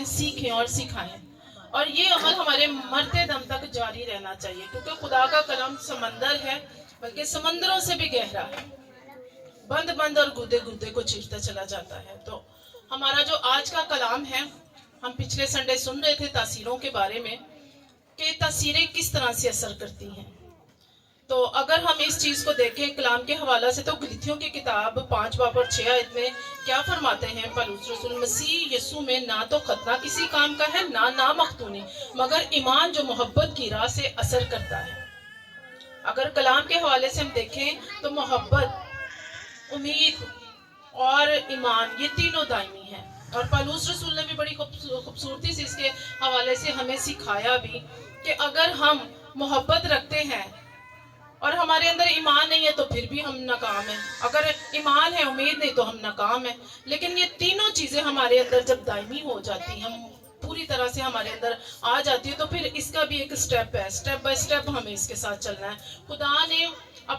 سیکھیں اور سکھائیں، اور یہ عمل ہمارے مرتے دم تک جاری رہنا چاہیے، کیونکہ خدا کا کلام سمندر ہے، بلکہ سمندروں سے بھی گہرا ہے، بند بند اور گودے گودے کو چیرتا چلا جاتا ہے۔ تو ہمارا جو آج کا کلام ہے، ہم پچھلے سنڈے سن رہے تھے تاثیروں کے بارے میں کہ تاثیریں کس طرح سے اثر کرتی ہیں۔ تو اگر ہم اس چیز کو دیکھیں کلام کے حوالہ سے، تو گلتیوں کی کتاب 5 باب اور 6 آیت میں کیا فرماتے ہیں پولس رسول؟ مسیح یسوع میں نہ تو ختنہ کسی کام کا ہے، نہ نامختونی، مگر ایمان جو محبت کی راہ سے اثر کرتا ہے۔ اگر کلام کے حوالے سے ہم دیکھیں تو محبت، امید اور ایمان، یہ تینوں دائمی ہیں، اور پولس رسول نے بھی بڑی خوبصورتی سے اس کے حوالے سے ہمیں سکھایا بھی کہ اگر ہم محبت رکھتے ہیں اور ہمارے اندر ایمان نہیں ہے تو پھر بھی ہم ناکام ہیں، اگر ایمان ہے امید نہیں تو ہم ناکام ہیں۔ لیکن یہ تینوں چیزیں ہمارے اندر جب دائمی ہو جاتی ہیں، ہم پوری طرح سے ہمارے اندر آ جاتی ہے، تو پھر اس کا بھی ایک سٹیپ ہے، سٹیپ بائی سٹیپ ہمیں اس کے ساتھ چلنا ہے۔ خدا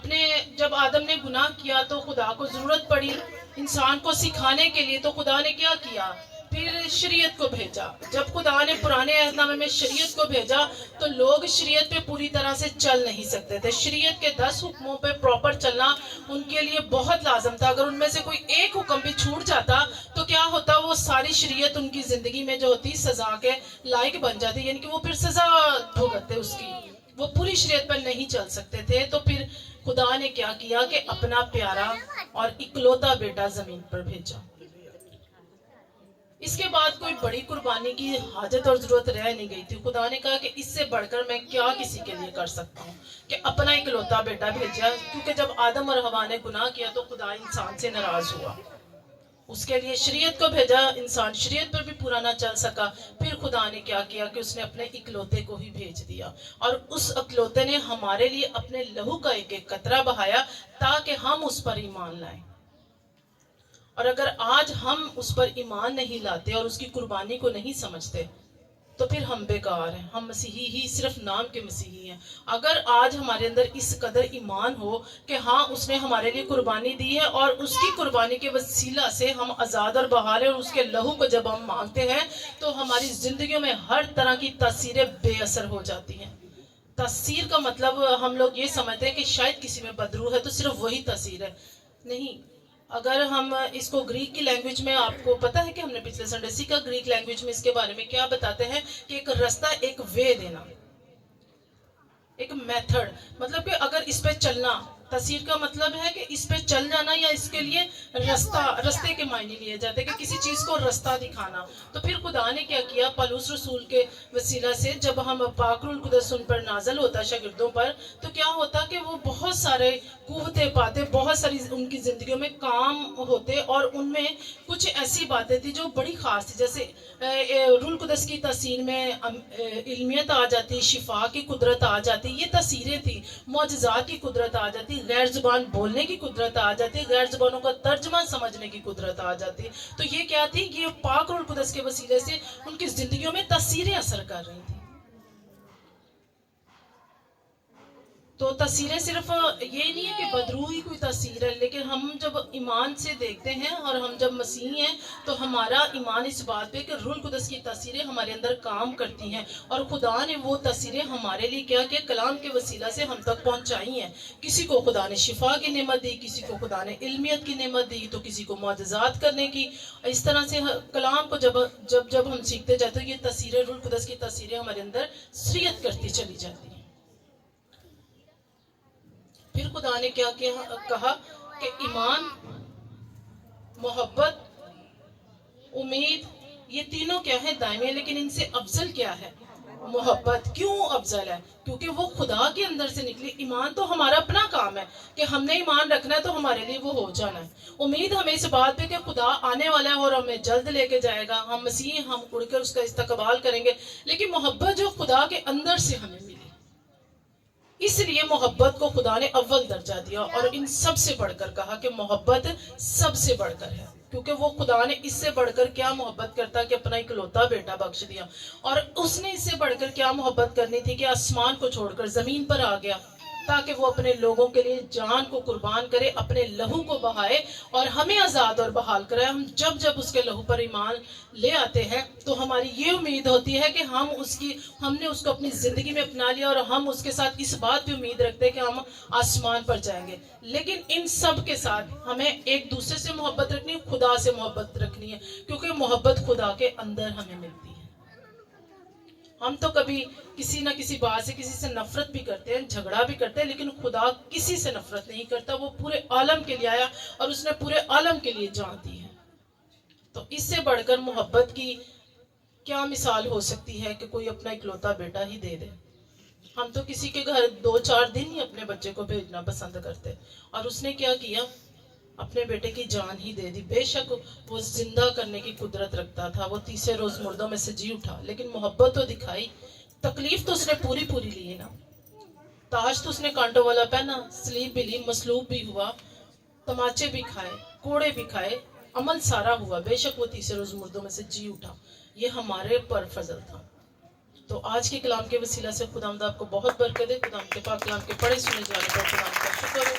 نے جب آدم نے گناہ کیا تو خدا کو ضرورت پڑی انسان کو سکھانے کے لیے، تو خدا نے کیا کیا؟ پھر شریعت کو بھیجا۔ جب خدا نے پرانے عہد نامے میں شریعت کو بھیجا تو لوگ شریعت پہ پوری طرح سے چل نہیں سکتے تھے۔ شریعت کے 10 حکموں پہ پراپر چلنا ان کے لیے بہت لازم تھا۔ اگر ان میں سے کوئی ایک حکم بھی چھوٹ جاتا تو کیا ہوتا؟ وہ ساری شریعت ان کی زندگی میں جو ہوتی سزا کے لائق بن جاتی، یعنی کہ وہ پھر سزا بھگتتے اس کی، وہ پوری شریعت پر نہیں چل سکتے تھے۔ تو پھر خدا نے کیا کیا کہ اپنا پیارا اور اکلوتا بیٹا زمین پر بھیجا۔ اس کے بعد کوئی بڑی قربانی کی حاجت اور ضرورت رہ نہیں گئی تھی۔ خدا نے کہا کہ اس سے بڑھ کر میں کیا کسی کے لیے کر سکتا ہوں کہ اپنا اکلوتا بیٹا بھیجا، کیونکہ جب آدم اور حوا نے گناہ کیا تو خدا انسان سے ناراض ہوا، اس کے لیے شریعت کو بھیجا، انسان شریعت پر بھی پورا نہ چل سکا۔ پھر خدا نے کیا کیا کہ اس نے اپنے اکلوتے کو ہی بھیج دیا، اور اس اکلوتے نے ہمارے لیے اپنے لہو کا ایک ایک قطرہ بہایا تاکہ ہم اس پر ایمان لائیں۔ اور اگر آج ہم اس پر ایمان نہیں لاتے اور اس کی قربانی کو نہیں سمجھتے تو پھر ہم بیکار ہیں، ہم مسیحی ہی صرف نام کے مسیحی ہیں۔ اگر آج ہمارے اندر اس قدر ایمان ہو کہ ہاں اس نے ہمارے لیے قربانی دی ہے اور اس کی قربانی کے وسیلہ سے ہم آزاد اور بحال ہیں، اور اس کے لہو کو جب ہم مانگتے ہیں تو ہماری زندگیوں میں ہر طرح کی تاثیریں بے اثر ہو جاتی ہیں۔ تاثیر کا مطلب ہم لوگ یہ سمجھتے ہیں کہ شاید کسی میں بدروح ہے تو صرف وہی تاثیر ہے، نہیں۔ اگر ہم اس کو گریک کی لینگویج میں، آپ کو پتا ہے کہ ہم نے پچھلے سنڈے سیکھا گریک لینگویج میں اس کے بارے میں کیا بتاتے ہیں کہ ایک رستہ، ایک وے دینا، ایک میتھڈ، مطلب کہ اگر اس پہ چلنا، تاثیر کا مطلب ہے کہ اس پہ چل جانا، یا اس کے لیے رستے کے معنی لیے جاتے ہیں کہ کسی چیز کو رستہ دکھانا۔ تو پھر خدا نے کیا کیا؟ پولس رسول کے وسیلہ سے جب ہم پاک روح القدس ان پر نازل ہوتا شاگردوں پر، تو کیا ہوتا کہ وہ بہت سارے قوتیں پاتے، بہت ساری ان کی زندگیوں میں کام ہوتے، اور ان میں کچھ ایسی باتیں تھی جو بڑی خاص تھی، جیسے روح القدس کی تاثیر میں علمیت آ جاتی، شفا کی قدرت آ جاتی، یہ تاثیریں تھی، معجزات کی قدرت آ جاتی، غیر زبان بولنے کی قدرت آ جاتی، غیر زبانوں کا ترجمہ سمجھنے کی قدرت آ جاتی۔ تو یہ کیا تھی؟ یہ پاک روح القدس کے وسیلے سے ان کی زندگیوں میں تاثیریں اثر کر رہی تھی۔ تو تاثیریں صرف یہ نہیں ہے کہ بدروحی کوئی تاثیر ہے، لیکن ہم جب ایمان سے دیکھتے ہیں اور ہم جب مسیحی ہیں تو ہمارا ایمان اس بات پہ کہ روح القدس کی تاثیریں ہمارے اندر کام کرتی ہیں، اور خدا نے وہ تاثیریں ہمارے لیے کیا کہ کلام کے وسیلہ سے ہم تک پہنچائی ہیں۔ کسی کو خدا نے شفا کی نعمت دی، کسی کو خدا نے علمیت کی نعمت دی، تو کسی کو معجزات کرنے کی۔ اس طرح سے کلام کو جب ہم سیکھتے جاتے ہیں، یہ تاثیریں، روح القدس کی تاثیریں ہمارے اندر سریت کرتی چلی جاتی ہیں۔ پھر خدا نے کیا کہا کہ ایمان، محبت، امید، یہ تینوں کیا ہے؟ دائمی ہے، لیکن ان سے افضل کیا ہے؟ محبت۔ کیوں افضل ہے؟ کیونکہ وہ خدا کے اندر سے نکلی۔ ایمان تو ہمارا اپنا کام ہے کہ ہم نے ایمان رکھنا ہے تو ہمارے لیے وہ ہو جانا ہے۔ امید ہمیں اس بات پہ کہ خدا آنے والا ہے اور ہمیں جلد لے کے جائے گا، ہم مسیح، ہم اڑ کر اس کا استقبال کریں گے۔ لیکن محبت جو خدا کے اندر سے ہمیں ملی، اس لیے محبت کو خدا نے اول درجہ دیا، اور ان سب سے بڑھ کر کہا کہ محبت سب سے بڑھ کر ہے، کیونکہ وہ خدا نے اس سے بڑھ کر کیا محبت کرتا کہ اپنا اکلوتا بیٹا بخش دیا، اور اس نے اس سے بڑھ کر کیا محبت کرنی تھی کہ آسمان کو چھوڑ کر زمین پر آ گیا تاکہ وہ اپنے لوگوں کے لیے جان کو قربان کرے, اپنے لہو کو بہائے اور ہمیں آزاد اور بحال کرے. ہم جب اس کے لہو پر ایمان لے آتے ہیں تو ہماری یہ امید ہوتی ہے کہ ہم نے اس کو اپنی زندگی میں اپنا لیا, اور ہم اس کے ساتھ اس بات پہ امید رکھتے ہیں کہ ہم آسمان پر جائیں گے. لیکن ان سب کے ساتھ ہمیں ایک دوسرے سے محبت رکھنی ہے, خدا سے محبت رکھنی ہے, کیونکہ محبت خدا کے اندر ہمیں ملتی ہے. ہم تو کبھی کسی نہ کسی بات سے کسی سے نفرت بھی کرتے ہیں, جھگڑا بھی کرتے ہیں, لیکن خدا کسی سے نفرت نہیں کرتا. وہ پورے عالم کے لیے آیا اور اس نے پورے عالم کے لیے جان دی ہے. تو اس سے بڑھ کر محبت کی کیا مثال ہو سکتی ہے کہ کوئی اپنا اکلوتا بیٹا ہی دے دے. ہم تو کسی کے گھر 2-4 دن ہی اپنے بچے کو بھیجنا پسند کرتے, اور اس نے کیا کیا, اپنے بیٹے کی جان ہی دے دی. بے شک وہ زندہ کرنے کی قدرت رکھتا تھا, وہ تیسرے روز مردوں میں سے جی اٹھا, لیکن محبت تو دکھائی. تکلیف تو اس نے پوری لی نا. تاج تو اس نے کانٹوں والا پہنا, سلیب بھی لی, مصلوب بھی ہوا, تماچے بھی کھائے, کوڑے بھی کھائے, عمل سارا ہوا. بے شک وہ تیسرے روز مردوں میں سے جی اٹھا. یہ ہمارے پر فضل تھا. تو آج کے کلام کے وسیلہ سے خداوند آپ کو بہت برکت دے. خداوند کے پاک کلام کے پڑھے سنے جانے پر خداوند کا شکر ہو.